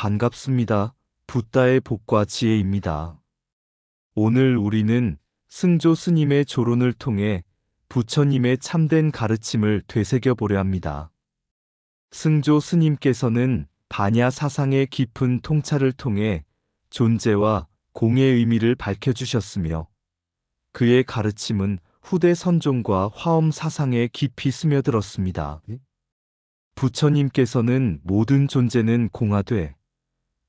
반갑습니다. 붓다의 복과 지혜입니다. 오늘 우리는 승조 스님의 조론을 통해 부처님의 참된 가르침을 되새겨 보려 합니다. 승조 스님께서는 반야 사상의 깊은 통찰을 통해 존재와 공의 의미를 밝혀주셨으며 그의 가르침은 후대 선종과 화엄 사상에 깊이 스며들었습니다. 부처님께서는 모든 존재는 공하되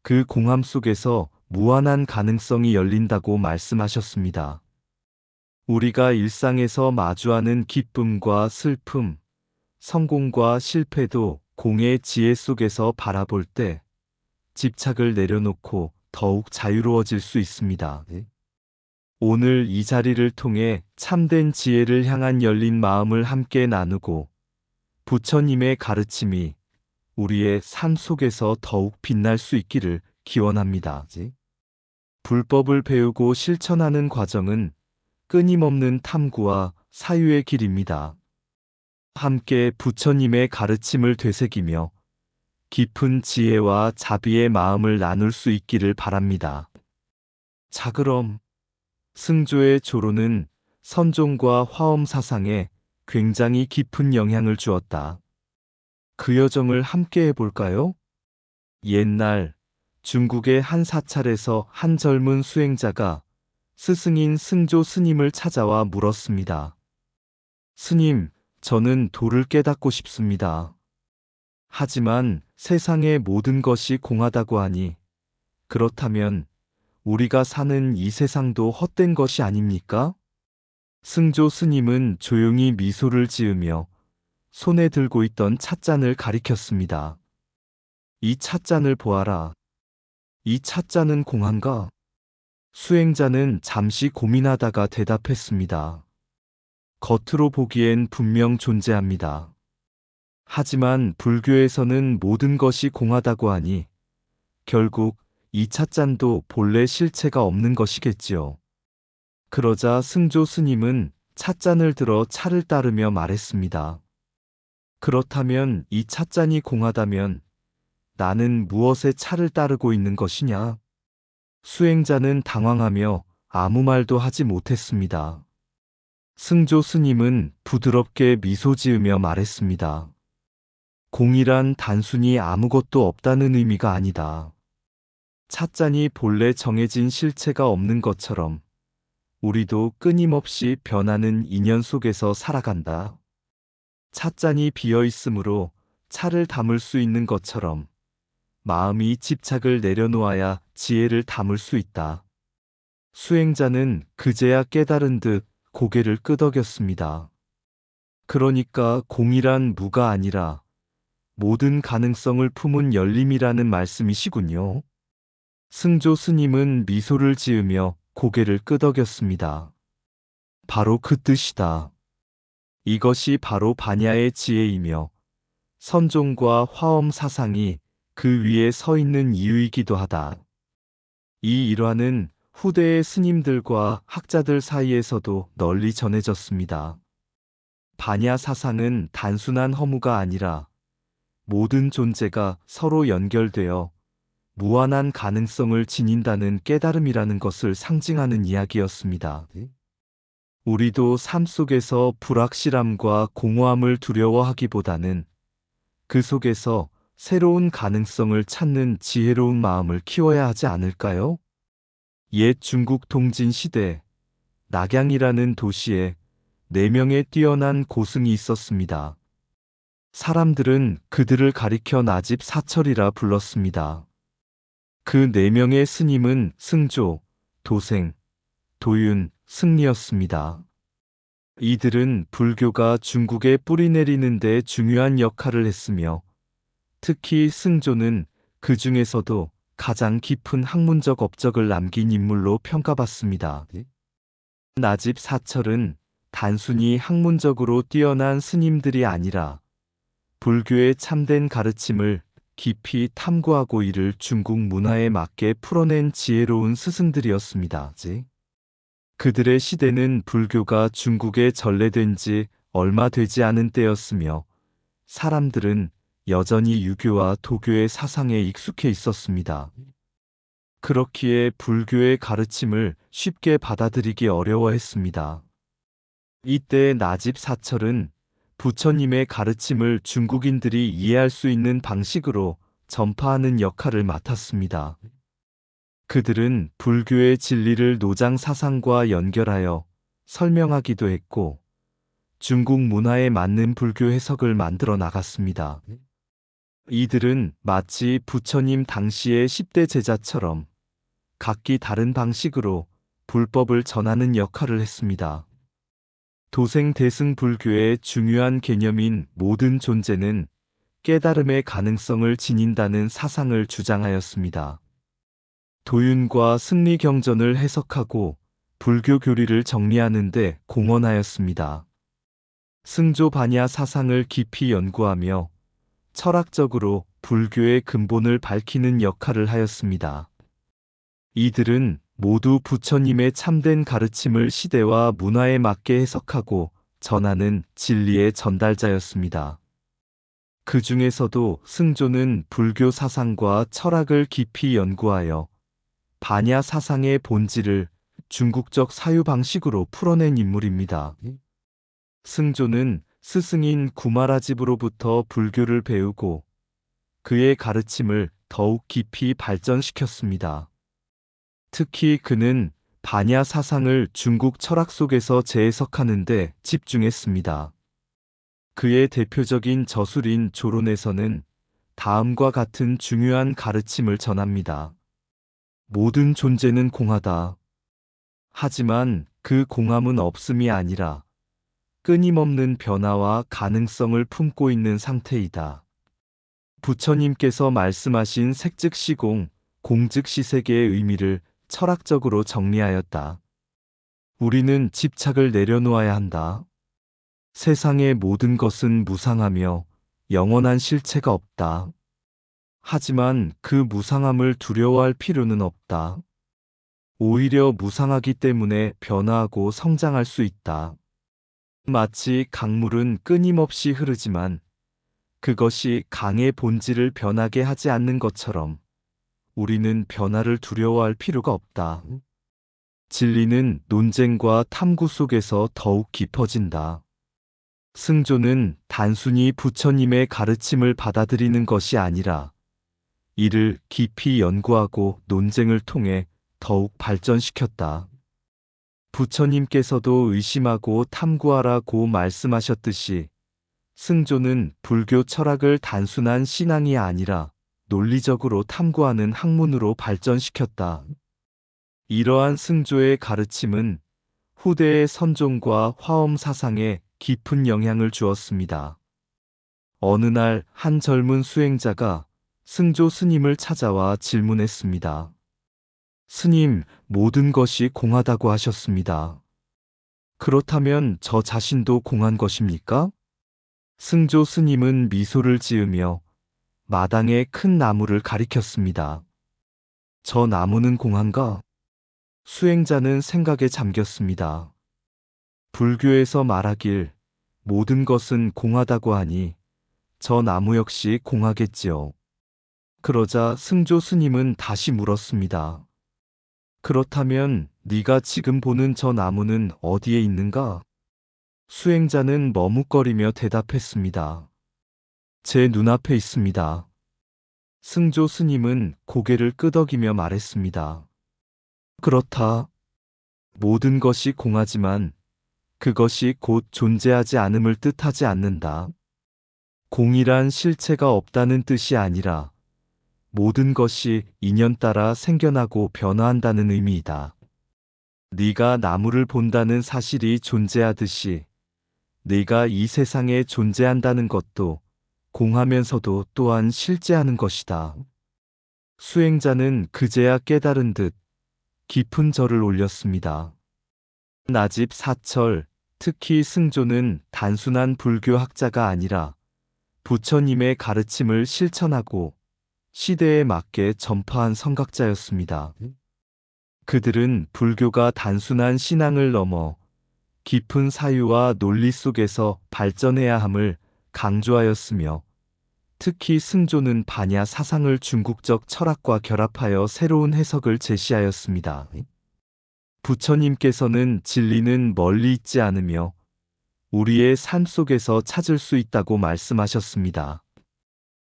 그 공함 속에서 무한한 가능성이 열린다고 말씀하셨습니다. 우리가 일상에서 마주하는 기쁨과 슬픔, 성공과 실패도 공의 지혜 속에서 바라볼 때 집착을 내려놓고 더욱 자유로워질 수 있습니다. 오늘 이 자리를 통해 참된 지혜를 향한 열린 마음을 함께 나누고 부처님의 가르침이 우리의 삶 속에서 더욱 빛날 수 있기를 기원합니다. 불법을 배우고 실천하는 과정은 끊임없는 탐구와 사유의 길입니다. 함께 부처님의 가르침을 되새기며 깊은 지혜와 자비의 마음을 나눌 수 있기를 바랍니다. 자, 그럼 승조의 조론은 선종과 화엄 사상에 굉장히 깊은 영향을 주었다. 그 여정을 함께 해볼까요? 옛날 중국의 한 사찰에서 한 젊은 수행자가 스승인 승조 스님을 찾아와 물었습니다. 스님, 저는 도를 깨닫고 싶습니다. 하지만 세상의 모든 것이 공하다고 하니 그렇다면 우리가 사는 이 세상도 헛된 것이 아닙니까? 승조 스님은 조용히 미소를 지으며 손에 들고 있던 찻잔을 가리켰습니다. 이 찻잔을 보아라. 이 찻잔은 공한가? 수행자는 잠시 고민하다가 대답했습니다. 겉으로 보기엔 분명 존재합니다. 하지만 불교에서는 모든 것이 공하다고 하니 결국 이 찻잔도 본래 실체가 없는 것이겠지요. 그러자 승조 스님은 찻잔을 들어 차를 따르며 말했습니다. 그렇다면 이 찻잔이 공하다면 나는 무엇에 차를 따르고 있는 것이냐? 수행자는 당황하며 아무 말도 하지 못했습니다. 승조 스님은 부드럽게 미소 지으며 말했습니다. 공이란 단순히 아무것도 없다는 의미가 아니다. 찻잔이 본래 정해진 실체가 없는 것처럼 우리도 끊임없이 변하는 인연 속에서 살아간다. 찻잔이 비어 있으므로 차를 담을 수 있는 것처럼 마음이 집착을 내려놓아야 지혜를 담을 수 있다. 수행자는 그제야 깨달은 듯 고개를 끄덕였습니다. 그러니까 공이란 무가 아니라 모든 가능성을 품은 열림이라는 말씀이시군요. 승조 스님은 미소를 지으며 고개를 끄덕였습니다. 바로 그 뜻이다. 이것이 바로 반야의 지혜이며 선종과 화엄 사상이 그 위에 서 있는 이유이기도 하다. 이 일화는 후대의 스님들과 학자들 사이에서도 널리 전해졌습니다. 반야 사상은 단순한 허무가 아니라 모든 존재가 서로 연결되어 무한한 가능성을 지닌다는 깨달음이라는 것을 상징하는 이야기였습니다. 우리도 삶 속에서 불확실함과 공허함을 두려워하기보다는 그 속에서 새로운 가능성을 찾는 지혜로운 마음을 키워야 하지 않을까요? 옛 중국 동진 시대 낙양이라는 도시에 4명의 뛰어난 고승이 있었습니다. 사람들은 그들을 가리켜 나집 사철이라 불렀습니다. 그 4명의 스님은 승조, 도생, 도윤, 승리였습니다. 이들은 불교가 중국에 뿌리 내리는 데 중요한 역할을 했으며 특히 승조는 그 중에서도 가장 깊은 학문적 업적을 남긴 인물로 평가받습니다. 나집 사철은 단순히 학문적으로 뛰어난 스님들이 아니라 불교의 참된 가르침을 깊이 탐구하고 이를 중국 문화에 맞게 풀어낸 지혜로운 스승들이었습니다. 그들의 시대는 불교가 중국에 전래된 지 얼마 되지 않은 때였으며 사람들은 여전히 유교와 도교의 사상에 익숙해 있었습니다. 그렇기에 불교의 가르침을 쉽게 받아들이기 어려워했습니다. 이때 나집 사철은 부처님의 가르침을 중국인들이 이해할 수 있는 방식으로 전파하는 역할을 맡았습니다. 그들은 불교의 진리를 노장 사상과 연결하여 설명하기도 했고, 중국 문화에 맞는 불교 해석을 만들어 나갔습니다. 이들은 마치 부처님 당시의 10대 제자처럼 각기 다른 방식으로 불법을 전하는 역할을 했습니다. 도생대승 불교의 중요한 개념인 모든 존재는 깨달음의 가능성을 지닌다는 사상을 주장하였습니다. 도윤과 승리경전을 해석하고 불교 교리를 정리하는 데 공헌하였습니다. 승조 반야 사상을 깊이 연구하며 철학적으로 불교의 근본을 밝히는 역할을 하였습니다. 이들은 모두 부처님의 참된 가르침을 시대와 문화에 맞게 해석하고 전하는 진리의 전달자였습니다. 그 중에서도 승조는 불교 사상과 철학을 깊이 연구하여 반야 사상의 본질을 중국적 사유 방식으로 풀어낸 인물입니다. 승조는 스승인 구마라집으로부터 불교를 배우고 그의 가르침을 더욱 깊이 발전시켰습니다. 특히 그는 반야 사상을 중국 철학 속에서 재해석하는 데 집중했습니다. 그의 대표적인 저술인 조론에서는 다음과 같은 중요한 가르침을 전합니다. 모든 존재는 공하다. 하지만 그 공함은 없음이 아니라 끊임없는 변화와 가능성을 품고 있는 상태이다. 부처님께서 말씀하신 색즉시공, 공즉시색의 의미를 철학적으로 정리하였다. 우리는 집착을 내려놓아야 한다. 세상의 모든 것은 무상하며 영원한 실체가 없다. 하지만 그 무상함을 두려워할 필요는 없다. 오히려 무상하기 때문에 변화하고 성장할 수 있다. 마치 강물은 끊임없이 흐르지만 그것이 강의 본질을 변하게 하지 않는 것처럼 우리는 변화를 두려워할 필요가 없다. 진리는 논쟁과 탐구 속에서 더욱 깊어진다. 승조는 단순히 부처님의 가르침을 받아들이는 것이 아니라 이를 깊이 연구하고 논쟁을 통해 더욱 발전시켰다. 부처님께서도 의심하고 탐구하라고 말씀하셨듯이 승조는 불교 철학을 단순한 신앙이 아니라 논리적으로 탐구하는 학문으로 발전시켰다. 이러한 승조의 가르침은 후대의 선종과 화엄 사상에 깊은 영향을 주었습니다. 어느 날 한 젊은 수행자가 승조 스님을 찾아와 질문했습니다. 스님, 모든 것이 공하다고 하셨습니다. 그렇다면 저 자신도 공한 것입니까? 승조 스님은 미소를 지으며 마당에 큰 나무를 가리켰습니다. 저 나무는 공한가? 수행자는 생각에 잠겼습니다. 불교에서 말하길 모든 것은 공하다고 하니 저 나무 역시 공하겠지요. 그러자 승조 스님은 다시 물었습니다. 그렇다면 네가 지금 보는 저 나무는 어디에 있는가? 수행자는 머뭇거리며 대답했습니다. 제 눈앞에 있습니다. 승조 스님은 고개를 끄덕이며 말했습니다. 그렇다. 모든 것이 공하지만 그것이 곧 존재하지 않음을 뜻하지 않는다. 공이란 실체가 없다는 뜻이 아니라 모든 것이 인연 따라 생겨나고 변화한다는 의미이다. 네가 나무를 본다는 사실이 존재하듯이 네가 이 세상에 존재한다는 것도 공하면서도 또한 실제하는 것이다. 수행자는 그제야 깨달은 듯 깊은 절을 올렸습니다. 나집 사철, 특히 승조는 단순한 불교 학자가 아니라 부처님의 가르침을 실천하고 시대에 맞게 전파한 선각자였습니다. 그들은 불교가 단순한 신앙을 넘어 깊은 사유와 논리 속에서 발전해야 함을 강조하였으며 특히 승조는 반야 사상을 중국적 철학과 결합하여 새로운 해석을 제시하였습니다. 부처님께서는 진리는 멀리 있지 않으며 우리의 삶 속에서 찾을 수 있다고 말씀하셨습니다.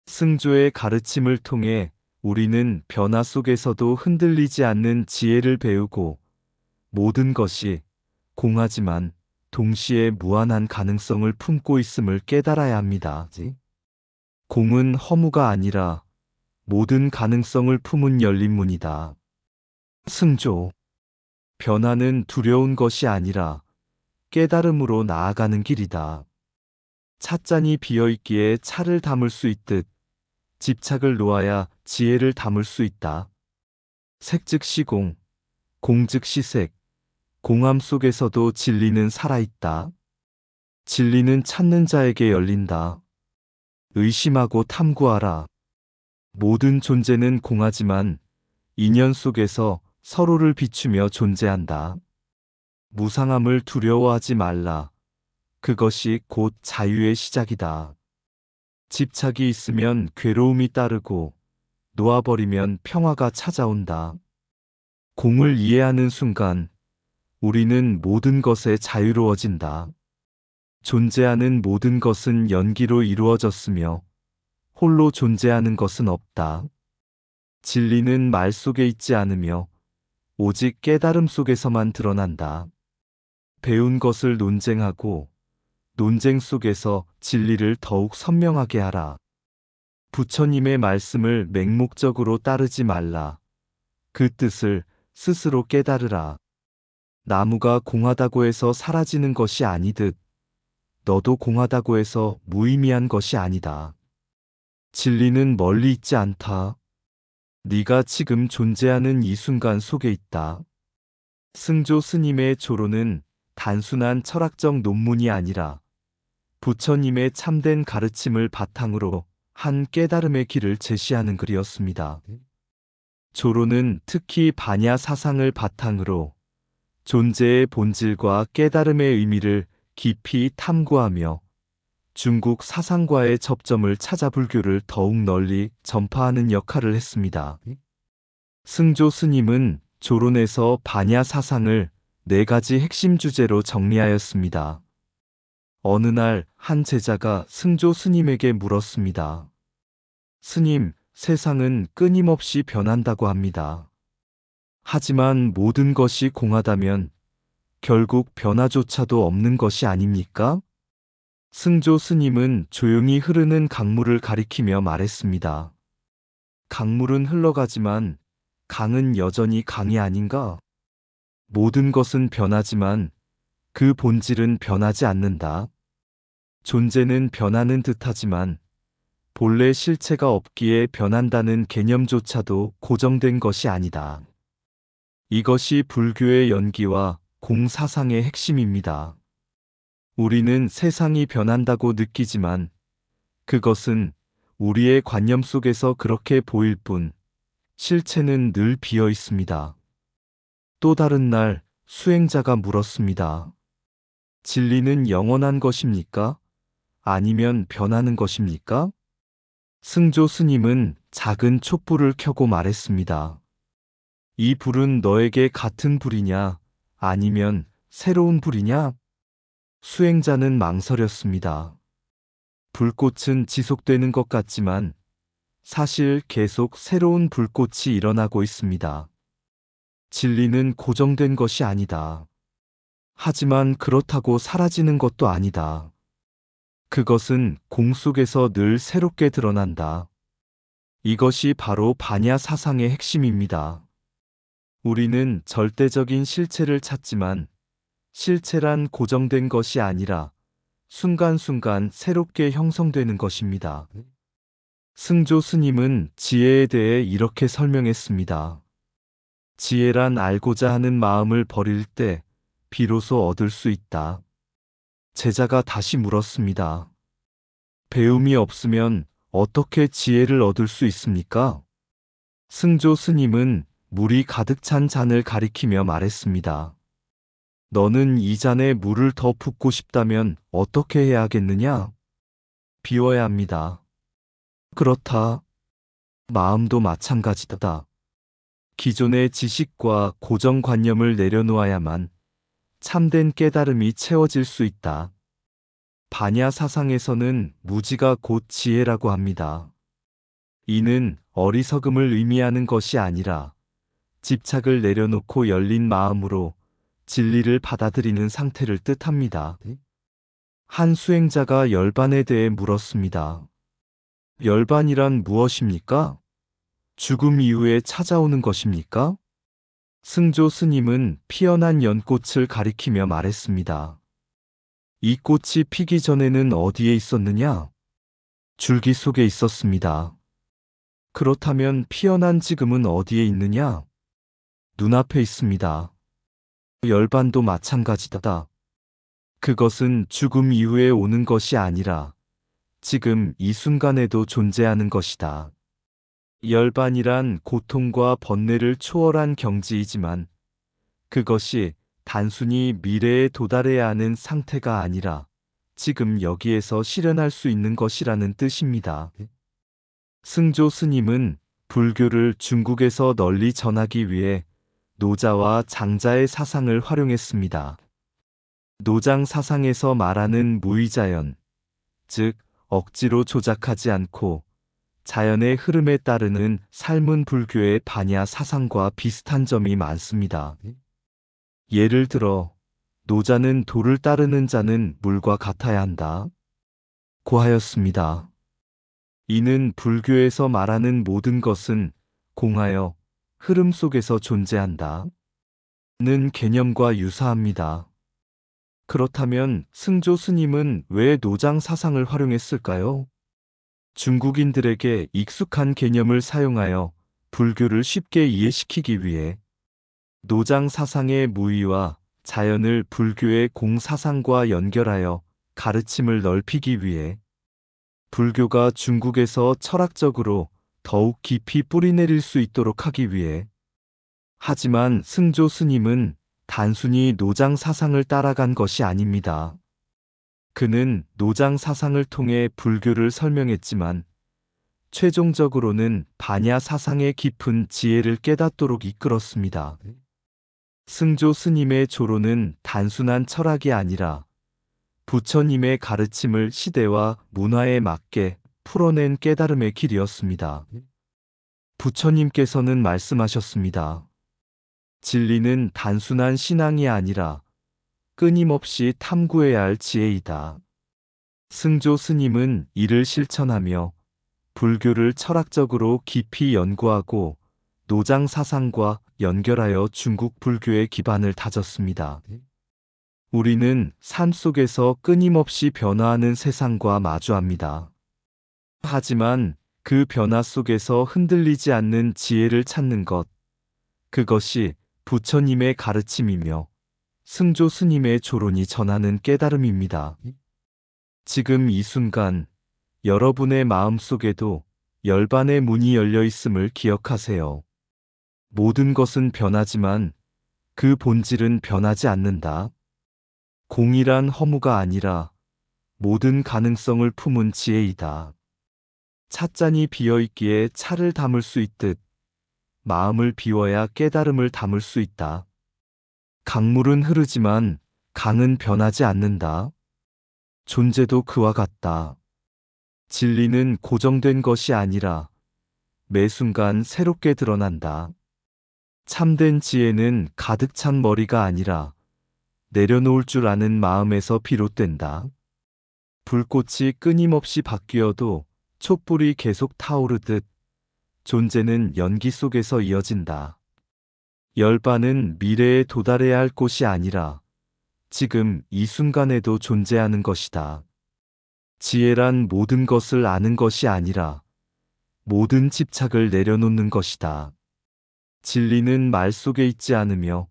승조의 가르침을 통해 우리는 변화 속에서도 흔들리지 않는 지혜를 배우고 모든 것이 공하지만 동시에 무한한 가능성을 품고 있음을 깨달아야 합니다. 공은 허무가 아니라 모든 가능성을 품은 열린 문이다. 승조. 변화는 두려운 것이 아니라 깨달음으로 나아가는 길이다. 찻잔이 비어있기에 차를 담을 수 있듯 집착을 놓아야 지혜를 담을 수 있다. 색즉 시공, 공즉 시색, 공함 속에서도 진리는 살아있다. 진리는 찾는 자에게 열린다. 의심하고 탐구하라. 모든 존재는 공하지만 인연 속에서 서로를 비추며 존재한다. 무상함을 두려워하지 말라. 그것이 곧 자유의 시작이다. 집착이 있으면 괴로움이 따르고 놓아버리면 평화가 찾아온다. 공을 이해하는 순간 우리는 모든 것에 자유로워진다. 존재하는 모든 것은 연기로 이루어졌으며 홀로 존재하는 것은 없다. 진리는 말 속에 있지 않으며 오직 깨달음 속에서만 드러난다. 배운 것을 논쟁하고 논쟁 속에서 진리를 더욱 선명하게 하라. 부처님의 말씀을 맹목적으로 따르지 말라. 그 뜻을 스스로 깨달으라. 나무가 공하다고 해서 사라지는 것이 아니듯 너도 공하다고 해서 무의미한 것이 아니다. 진리는 멀리 있지 않다. 네가 지금 존재하는 이 순간 속에 있다. 승조 스님의 조로는 단순한 철학적 논문이 아니라 부처님의 참된 가르침을 바탕으로 한 깨달음의 길을 제시하는 글이었습니다. 조로는 특히 반야 사상을 바탕으로 존재의 본질과 깨달음의 의미를 깊이 탐구하며 중국 사상과의 접점을 찾아 불교를 더욱 널리 전파하는 역할을 했습니다. 승조 스님은 조론에서 반야 사상을 4가지 핵심 주제로 정리하였습니다. 어느 날 한 제자가 승조 스님에게 물었습니다. 스님, 세상은 끊임없이 변한다고 합니다. 하지만 모든 것이 공하다면 결국 변화조차도 없는 것이 아닙니까? 승조 스님은 조용히 흐르는 강물을 가리키며 말했습니다. 강물은 흘러가지만 강은 여전히 강이 아닌가? 모든 것은 변하지만 그 본질은 변하지 않는다. 존재는 변하는 듯하지만 본래 실체가 없기에 변한다는 개념조차도 고정된 것이 아니다. 이것이 불교의 연기와 공사상의 핵심입니다. 우리는 세상이 변한다고 느끼지만 그것은 우리의 관념 속에서 그렇게 보일 뿐 실체는 늘 비어 있습니다. 또 다른 날 수행자가 물었습니다. 진리는 영원한 것입니까? 아니면 변하는 것입니까? 승조 스님은 작은 촛불을 켜고 말했습니다. 이 불은 너에게 같은 불이냐? 아니면 새로운 불이냐? 수행자는 망설였습니다. 불꽃은 지속되는 것 같지만 사실 계속 새로운 불꽃이 일어나고 있습니다. 진리는 고정된 것이 아니다. 하지만 그렇다고 사라지는 것도 아니다. 그것은 공 속에서 늘 새롭게 드러난다. 이것이 바로 반야 사상의 핵심입니다. 우리는 절대적인 실체를 찾지만 실체란 고정된 것이 아니라 순간순간 새롭게 형성되는 것입니다. 승조 스님은 지혜에 대해 이렇게 설명했습니다. 지혜란 알고자 하는 마음을 버릴 때 비로소 얻을 수 있다. 제자가 다시 물었습니다. 배움이 없으면 어떻게 지혜를 얻을 수 있습니까? 승조 스님은 물이 가득 찬 잔을 가리키며 말했습니다. 너는 이 잔에 물을 더 붓고 싶다면 어떻게 해야 하겠느냐? 비워야 합니다. 그렇다. 마음도 마찬가지다. 기존의 지식과 고정관념을 내려놓아야만 참된 깨달음이 채워질 수 있다. 반야 사상에서는 무지가 곧 지혜라고 합니다. 이는 어리석음을 의미하는 것이 아니라 집착을 내려놓고 열린 마음으로 진리를 받아들이는 상태를 뜻합니다. 한 수행자가 열반에 대해 물었습니다. 열반이란 무엇입니까? 죽음 이후에 찾아오는 것입니까? 승조 스님은 피어난 연꽃을 가리키며 말했습니다. 이 꽃이 피기 전에는 어디에 있었느냐? 줄기 속에 있었습니다. 그렇다면 피어난 지금은 어디에 있느냐? 눈앞에 있습니다. 열반도 마찬가지다. 그것은 죽음 이후에 오는 것이 아니라 지금 이 순간에도 존재하는 것이다. 열반이란 고통과 번뇌를 초월한 경지이지만 그것이 단순히 미래에 도달해야 하는 상태가 아니라 지금 여기에서 실현할 수 있는 것이라는 뜻입니다. 승조 스님은 불교를 중국에서 널리 전하기 위해 노자와 장자의 사상을 활용했습니다. 노장 사상에서 말하는 무의자연, 즉 억지로 조작하지 않고 자연의 흐름에 따르는 삶은 불교의 반야 사상과 비슷한 점이 많습니다. 예를 들어 노자는 도를 따르는 자는 물과 같아야 한다 고 하였습니다. 이는 불교에서 말하는 모든 것은 공하여 흐름 속에서 존재한다 는 개념과 유사합니다. 그렇다면 승조 스님은 왜 노장 사상을 활용했을까요? 중국인들에게 익숙한 개념을 사용하여 불교를 쉽게 이해시키기 위해 노장 사상의 무의와 자연을 불교의 공사상과 연결하여 가르침을 넓히기 위해 불교가 중국에서 철학적으로 더욱 깊이 뿌리내릴 수 있도록 하기 위해 하지만 승조 스님은 단순히 노장 사상을 따라간 것이 아닙니다. 그는 노장 사상을 통해 불교를 설명했지만 최종적으로는 반야 사상의 깊은 지혜를 깨닫도록 이끌었습니다. 승조 스님의 조로는 단순한 철학이 아니라 부처님의 가르침을 시대와 문화에 맞게 풀어낸 깨달음의 길이었습니다. 부처님께서는 말씀하셨습니다. 진리는 단순한 신앙이 아니라 끊임없이 탐구해야 할 지혜이다. 승조 스님은 이를 실천하며 불교를 철학적으로 깊이 연구하고 노장 사상과 연결하여 중국 불교의 기반을 다졌습니다. 우리는 삶 속에서 끊임없이 변화하는 세상과 마주합니다. 하지만 그 변화 속에서 흔들리지 않는 지혜를 찾는 것, 그것이 부처님의 가르침이며 승조 스님의 조론이 전하는 깨달음입니다. 지금 이 순간 여러분의 마음속에도 열반의 문이 열려 있음을 기억하세요. 모든 것은 변하지만 그 본질은 변하지 않는다. 공이란 허무가 아니라 모든 가능성을 품은 지혜이다. 찻잔이 비어있기에 차를 담을 수 있듯 마음을 비워야 깨달음을 담을 수 있다. 강물은 흐르지만 강은 변하지 않는다. 존재도 그와 같다. 진리는 고정된 것이 아니라 매 순간 새롭게 드러난다. 참된 지혜는 가득 찬 머리가 아니라 내려놓을 줄 아는 마음에서 비롯된다. 불꽃이 끊임없이 바뀌어도 촛불이 계속 타오르듯 존재는 연기 속에서 이어진다. 열반은 미래에 도달해야 할 곳이 아니라 지금 이 순간에도 존재하는 것이다. 지혜란 모든 것을 아는 것이 아니라 모든 집착을 내려놓는 것이다. 진리는 말 속에 있지 않으며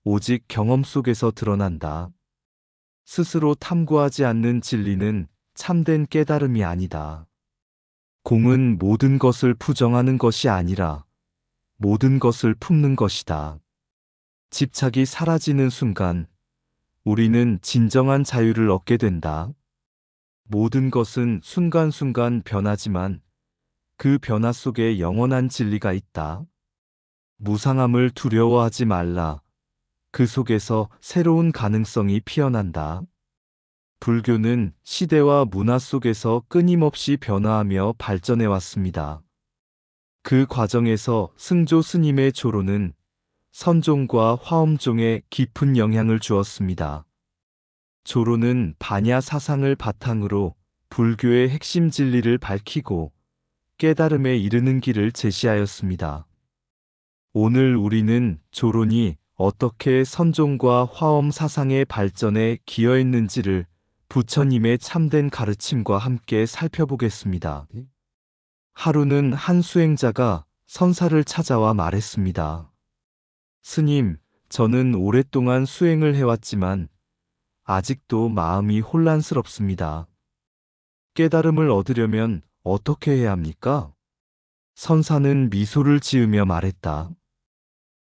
오직 경험 속에서 드러난다. 스스로 탐구하지 않는 진리는 참된 깨달음이 아니다. 공은 모든 것을 부정하는 것이 아니라 모든 것을 품는 것이다. 집착이 사라지는 순간 우리는 진정한 자유를 얻게 된다. 모든 것은 순간순간 변하지만 그 변화 속에 영원한 진리가 있다. 무상함을 두려워하지 말라. 그 속에서 새로운 가능성이 피어난다. 불교는 시대와 문화 속에서 끊임없이 변화하며 발전해 왔습니다. 그 과정에서 승조 스님의 조로는 선종과 화엄종에 깊은 영향을 주었습니다. 조로는 반야 사상을 바탕으로 불교의 핵심 진리를 밝히고 깨달음에 이르는 길을 제시하였습니다. 오늘 우리는 조론이 어떻게 선종과 화엄 사상의 발전에 기여했는지를 부처님의 참된 가르침과 함께 살펴보겠습니다. 하루는 한 수행자가 선사를 찾아와 말했습니다. 스님, 저는 오랫동안 수행을 해왔지만 아직도 마음이 혼란스럽습니다. 깨달음을 얻으려면 어떻게 해야 합니까? 선사는 미소를 지으며 말했다.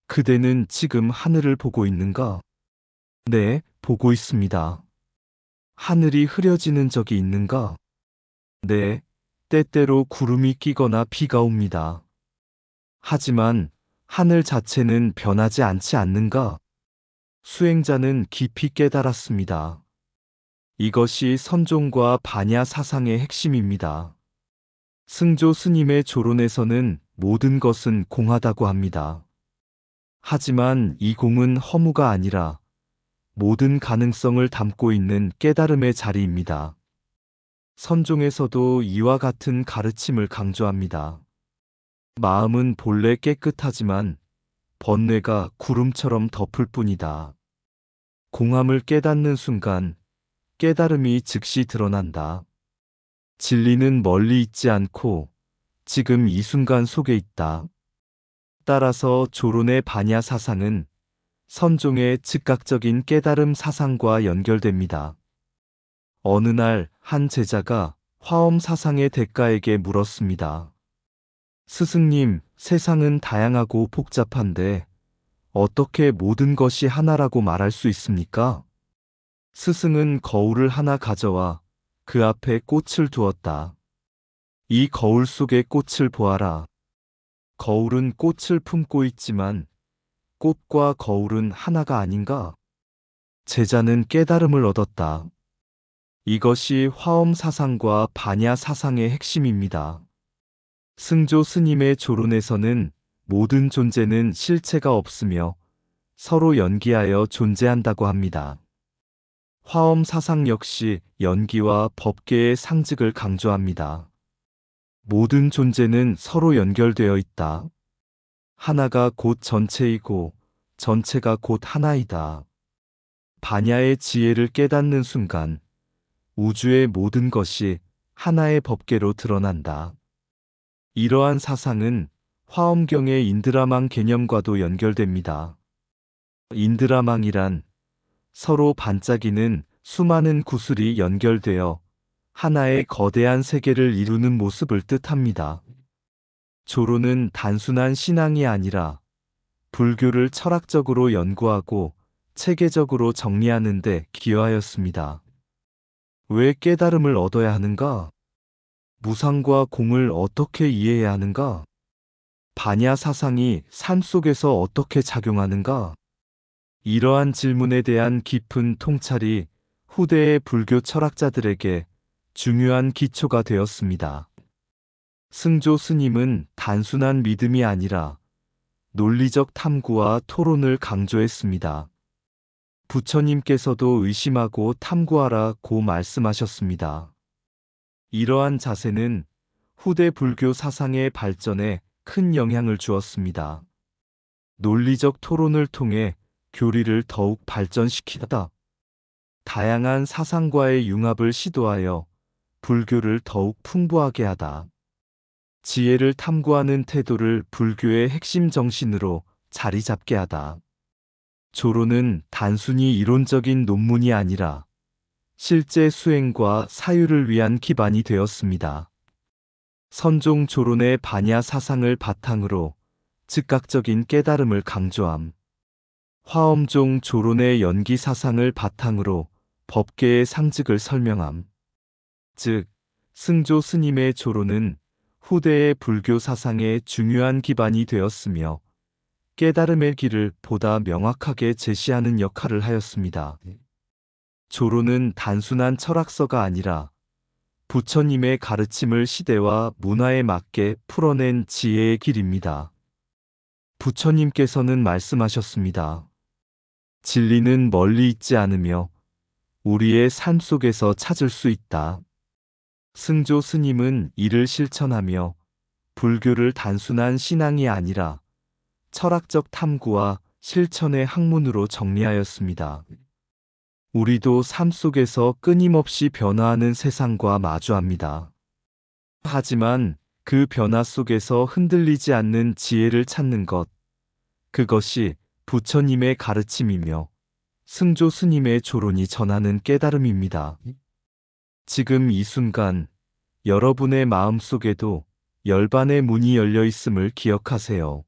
그대는 지금 하늘을 보고 있는가? 네, 보고 있습니다. 하늘이 흐려지는 적이 있는가? 네, 때때로 구름이 끼거나 비가 옵니다. 하지만 하늘 자체는 변하지 않지 않는가? 수행자는 깊이 깨달았습니다. 이것이 선종과 반야 사상의 핵심입니다. 승조 스님의 조론에서는 모든 것은 공하다고 합니다. 하지만 이 공은 허무가 아니라 모든 가능성을 담고 있는 깨달음의 자리입니다. 선종에서도 이와 같은 가르침을 강조합니다. 마음은 본래 깨끗하지만 번뇌가 구름처럼 덮을 뿐이다. 공함을 깨닫는 순간 깨달음이 즉시 드러난다. 진리는 멀리 있지 않고 지금 이 순간 속에 있다. 따라서 조론의 반야 사상은 선종의 즉각적인 깨달음 사상과 연결됩니다. 어느 날 한 제자가 화엄 사상의 대가에게 물었습니다. 스승님, 세상은 다양하고 복잡한데 어떻게 모든 것이 하나라고 말할 수 있습니까? 스승은 거울을 하나 가져와 그 앞에 꽃을 두었다. 이 거울 속의 꽃을 보아라. 거울은 꽃을 품고 있지만 꽃과 거울은 하나가 아닌가? 제자는 깨달음을 얻었다. 이것이 화엄 사상과 반야 사상의 핵심입니다. 승조 스님의 조론에서는 모든 존재는 실체가 없으며 서로 연기하여 존재한다고 합니다. 화엄 사상 역시 연기와 법계의 상직을 강조합니다. 모든 존재는 서로 연결되어 있다. 하나가 곧 전체이고 전체가 곧 하나이다. 반야의 지혜를 깨닫는 순간 우주의 모든 것이 하나의 법계로 드러난다. 이러한 사상은 화엄경의 인드라망 개념과도 연결됩니다. 인드라망이란 서로 반짝이는 수많은 구슬이 연결되어 하나의 거대한 세계를 이루는 모습을 뜻합니다. 조론은 단순한 신앙이 아니라 불교를 철학적으로 연구하고 체계적으로 정리하는 데 기여하였습니다. 왜 깨달음을 얻어야 하는가? 무상과 공을 어떻게 이해해야 하는가? 반야 사상이 삶 속에서 어떻게 작용하는가? 이러한 질문에 대한 깊은 통찰이 후대의 불교 철학자들에게 중요한 기초가 되었습니다. 승조 스님은 단순한 믿음이 아니라 논리적 탐구와 토론을 강조했습니다. 부처님께서도 의심하고 탐구하라고 말씀하셨습니다. 이러한 자세는 후대 불교 사상의 발전에 큰 영향을 주었습니다. 논리적 토론을 통해 교리를 더욱 발전시키다. 다양한 사상과의 융합을 시도하여 불교를 더욱 풍부하게 하다. 지혜를 탐구하는 태도를 불교의 핵심 정신으로 자리 잡게 하다. 조론은 단순히 이론적인 논문이 아니라 실제 수행과 사유를 위한 기반이 되었습니다. 선종 조론의 반야 사상을 바탕으로 즉각적인 깨달음을 강조함. 화엄종 조론의 연기 사상을 바탕으로 법계의 상직을 설명함. 즉, 승조 스님의 조론은 후대의 불교 사상의 중요한 기반이 되었으며 깨달음의 길을 보다 명확하게 제시하는 역할을 하였습니다. 조론은 단순한 철학서가 아니라 부처님의 가르침을 시대와 문화에 맞게 풀어낸 지혜의 길입니다. 부처님께서는 말씀하셨습니다. 진리는 멀리 있지 않으며 우리의 삶 속에서 찾을 수 있다. 승조 스님은 이를 실천하며 불교를 단순한 신앙이 아니라 철학적 탐구와 실천의 학문으로 정리하였습니다. 우리도 삶 속에서 끊임없이 변화하는 세상과 마주합니다. 하지만 그 변화 속에서 흔들리지 않는 지혜를 찾는 것, 그것이 부처님의 가르침이며 승조 스님의 조론이 전하는 깨달음입니다. 지금 이 순간 여러분의 마음 속에도 열반의 문이 열려 있음을 기억하세요.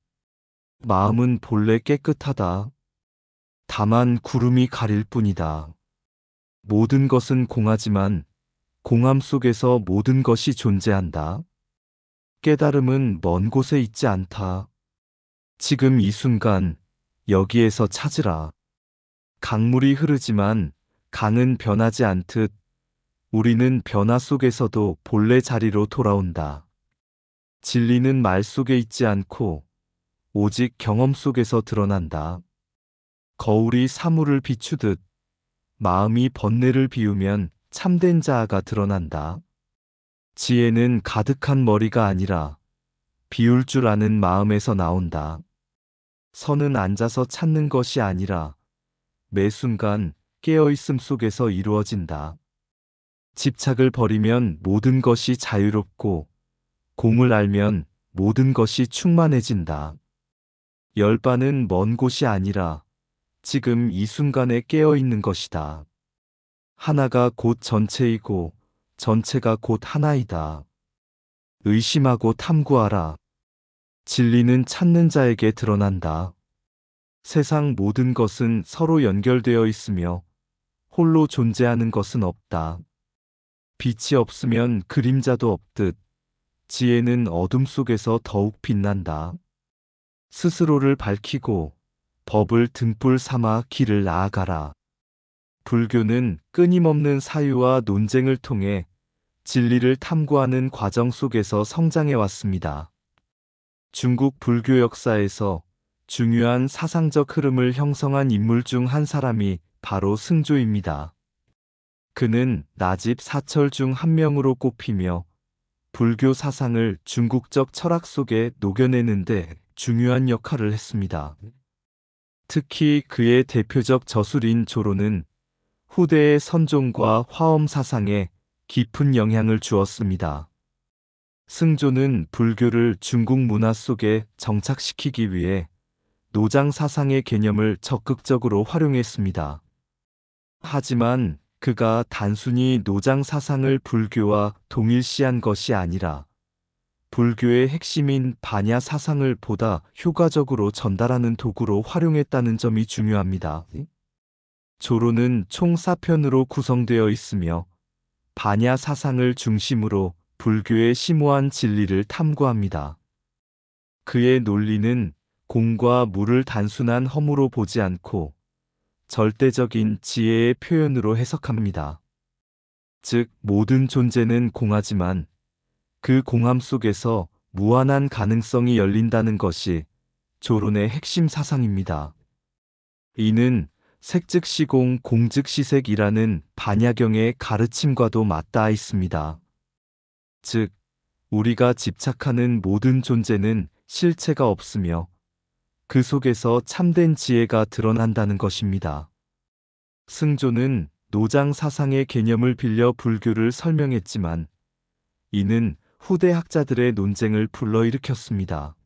마음은 본래 깨끗하다. 다만 구름이 가릴 뿐이다. 모든 것은 공하지만 공함 속에서 모든 것이 존재한다. 깨달음은 먼 곳에 있지 않다. 지금 이 순간 여기에서 찾으라. 강물이 흐르지만 강은 변하지 않듯 우리는 변화 속에서도 본래 자리로 돌아온다. 진리는 말 속에 있지 않고 오직 경험 속에서 드러난다. 거울이 사물을 비추듯 마음이 번뇌를 비우면 참된 자아가 드러난다. 지혜는 가득한 머리가 아니라 비울 줄 아는 마음에서 나온다. 선은 앉아서 찾는 것이 아니라 매 순간 깨어있음 속에서 이루어진다. 집착을 버리면 모든 것이 자유롭고 공을 알면 모든 것이 충만해진다. 열반은 먼 곳이 아니라 지금 이 순간에 깨어있는 것이다. 하나가 곧 전체이고 전체가 곧 하나이다. 의심하고 탐구하라. 진리는 찾는 자에게 드러난다. 세상 모든 것은 서로 연결되어 있으며 홀로 존재하는 것은 없다. 빛이 없으면 그림자도 없듯 지혜는 어둠 속에서 더욱 빛난다. 스스로를 밝히고 법을 등불 삼아 길을 나아가라. 불교는 끊임없는 사유와 논쟁을 통해 진리를 탐구하는 과정 속에서 성장해 왔습니다. 중국 불교 역사에서 중요한 사상적 흐름을 형성한 인물 중 한 사람이 바로 승조입니다. 그는 나집 사철 중 한 명으로 꼽히며 불교 사상을 중국적 철학 속에 녹여내는데 중요한 역할을 했습니다. 특히 그의 대표적 저술인 조론은 후대의 선종과 화엄 사상에 깊은 영향을 주었습니다. 승조는 불교를 중국 문화 속에 정착시키기 위해 노장 사상의 개념을 적극적으로 활용했습니다. 하지만 그가 단순히 노장 사상을 불교와 동일시한 것이 아니라 불교의 핵심인 반야 사상을 보다 효과적으로 전달하는 도구로 활용했다는 점이 중요합니다. 조론은 총 4편으로 구성되어 있으며 반야 사상을 중심으로 불교의 심오한 진리를 탐구합니다. 그의 논리는 공과 무를 단순한 허무로 보지 않고 절대적인 지혜의 표현으로 해석합니다. 즉, 모든 존재는 공하지만 그 공함 속에서 무한한 가능성이 열린다는 것이 조론의 핵심 사상입니다. 이는 색즉시공 공즉시색이라는 반야경의 가르침과도 맞닿아 있습니다. 즉, 우리가 집착하는 모든 존재는 실체가 없으며 그 속에서 참된 지혜가 드러난다는 것입니다. 승조는 노장 사상의 개념을 빌려 불교를 설명했지만 이는 후대 학자들의 논쟁을 불러일으켰습니다.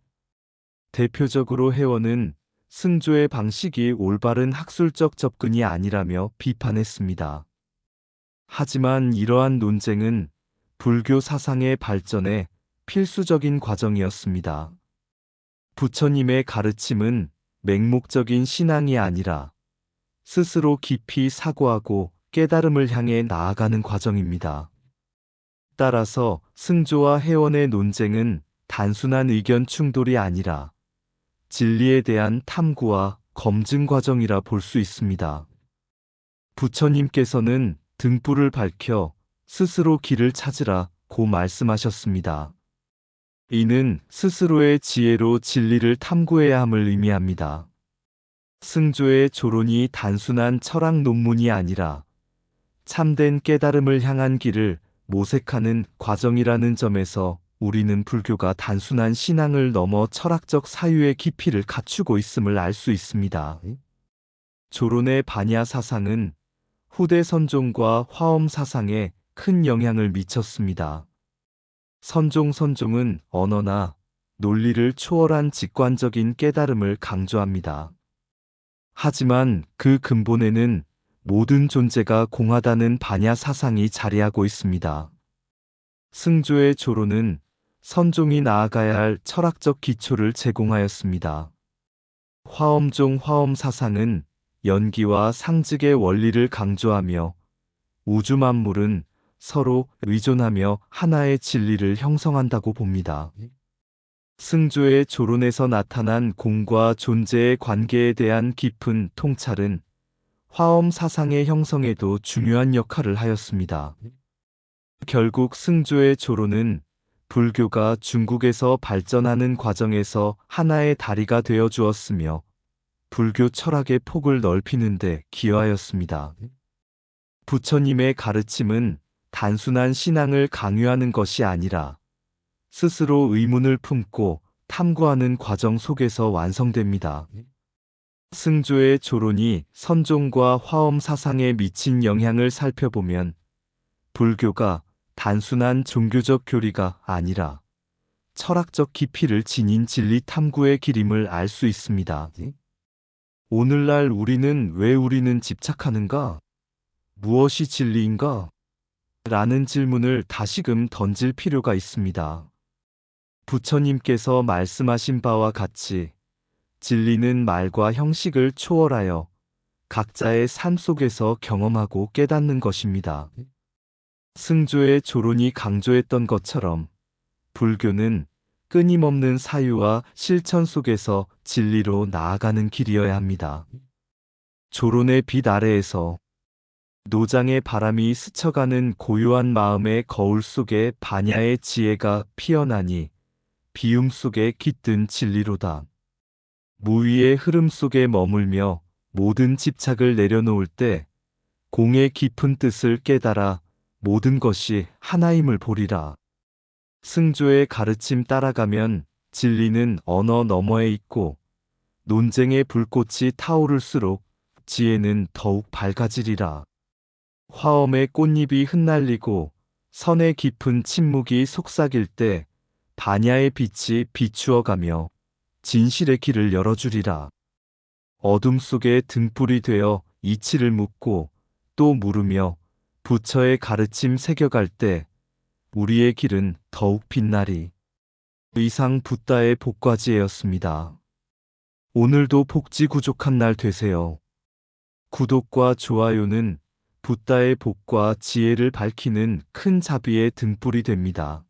대표적으로 해원은 승조의 방식이 올바른 학술적 접근이 아니라며 비판했습니다. 하지만 이러한 논쟁은 불교 사상의 발전에 필수적인 과정이었습니다. 부처님의 가르침은 맹목적인 신앙이 아니라 스스로 깊이 사고하고 깨달음을 향해 나아가는 과정입니다. 따라서 승조와 해원의 논쟁은 단순한 의견 충돌이 아니라 진리에 대한 탐구와 검증 과정이라 볼 수 있습니다. 부처님께서는 등불을 밝혀 스스로 길을 찾으라고 말씀하셨습니다. 이는 스스로의 지혜로 진리를 탐구해야 함을 의미합니다. 승조의 조론이 단순한 철학 논문이 아니라 참된 깨달음을 향한 길을 모색하는 과정이라는 점에서 우리는 불교가 단순한 신앙을 넘어 철학적 사유의 깊이를 갖추고 있음을 알 수 있습니다. 조론의 반야 사상은 후대 선종과 화엄 사상에 큰 영향을 미쳤습니다. 선종은 언어나 논리를 초월한 직관적인 깨달음을 강조합니다. 하지만 그 근본에는 모든 존재가 공하다는 반야 사상이 자리하고 있습니다. 승조의 조론은 선종이 나아가야 할 철학적 기초를 제공하였습니다. 화엄종 화엄 사상은 연기와 상직의 원리를 강조하며 우주 만물은 서로 의존하며 하나의 진리를 형성한다고 봅니다. 승조의 조론에서 나타난 공과 존재의 관계에 대한 깊은 통찰은 화엄 사상의 형성에도 중요한 역할을 하였습니다. 결국 승조의 조론은 불교가 중국에서 발전하는 과정에서 하나의 다리가 되어 주었으며 불교 철학의 폭을 넓히는 데 기여하였습니다. 부처님의 가르침은 단순한 신앙을 강요하는 것이 아니라 스스로 의문을 품고 탐구하는 과정 속에서 완성됩니다. 승조의 조론이 선종과 화엄 사상에 미친 영향을 살펴보면 불교가 단순한 종교적 교리가 아니라 철학적 깊이를 지닌 진리 탐구의 길임을 알 수 있습니다. 오늘날 우리는 집착하는가? 무엇이 진리인가? 라는 질문을 다시금 던질 필요가 있습니다. 부처님께서 말씀하신 바와 같이 진리는 말과 형식을 초월하여 각자의 삶 속에서 경험하고 깨닫는 것입니다. 승조의 조론이 강조했던 것처럼 불교는 끊임없는 사유와 실천 속에서 진리로 나아가는 길이어야 합니다. 조론의 빛 아래에서 노장의 바람이 스쳐가는 고요한 마음의 거울 속에 반야의 지혜가 피어나니 비움 속에 깃든 진리로다. 무위의 흐름 속에 머물며 모든 집착을 내려놓을 때 공의 깊은 뜻을 깨달아 모든 것이 하나임을 보리라. 승조의 가르침 따라가면 진리는 언어 너머에 있고 논쟁의 불꽃이 타오를수록 지혜는 더욱 밝아지리라. 화엄의 꽃잎이 흩날리고 선의 깊은 침묵이 속삭일 때 반야의 빛이 비추어가며 진실의 길을 열어주리라. 어둠 속에 등불이 되어 이치를 묻고 또 물으며 부처의 가르침 새겨갈 때 우리의 길은 더욱 빛나리. 이상 붓다의 복과지혜였습니다. 오늘도 복지 구족한 날 되세요. 구독과 좋아요는 붓다의 복과 지혜를 밝히는 큰 자비의 등불이 됩니다.